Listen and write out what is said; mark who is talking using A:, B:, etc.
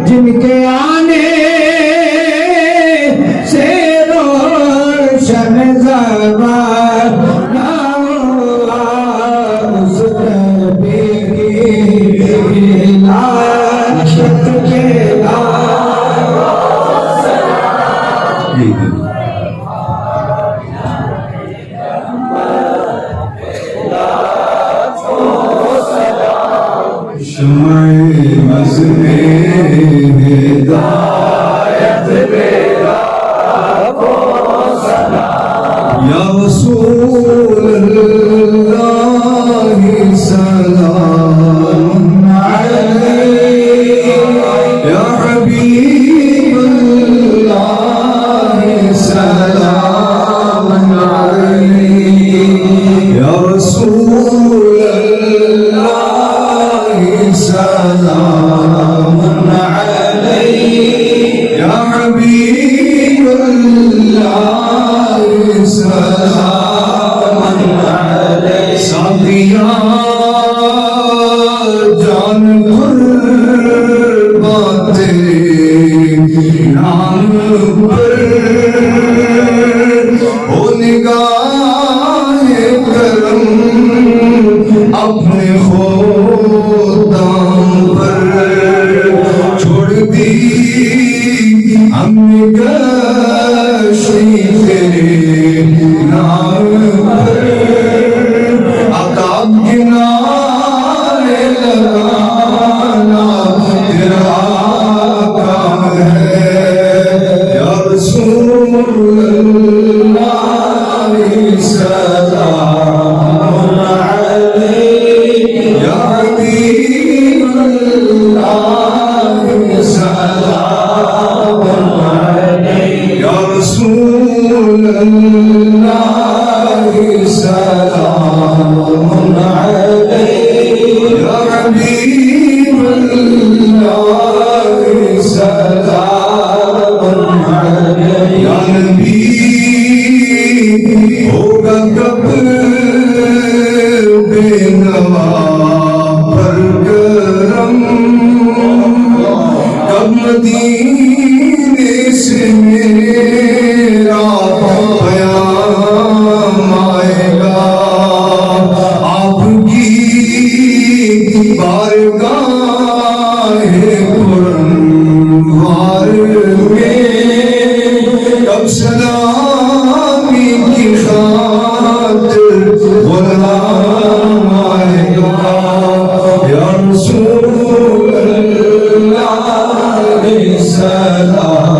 A: जिनके आने से रोशन ज़माना हुआ, उस नबी की लाशत के हिदायत मेरा को सलाम या रसूलल्लाह सलाम अलैहि या हबीबल्लाह सलाम अलैहि या रसूलल्लाह सलाम या हबीबल्लाह सलाम अलैहि साथिया जान कुर्बाते नाम पर हो निगाहे करम अपने खुदाम पर छोड़ दी हमने गशी तेरे नाम पर आकाब किनारे लगाना तेरा काम है या रसूलल्लाह सलाम अलैहि या हबीबल्लाह सलाम या रसूलल्लाह सलाम अलैहि या हबीबल्लाह सलाम अलैहि या नबी होगा कब बेनवा पर करम कब मदीने से मेरा प्याम आएगा आपकी बारगाहे कुरबान में कब सलामी की खातिर गुलाम आएगा या रसूलल्लाह सलाम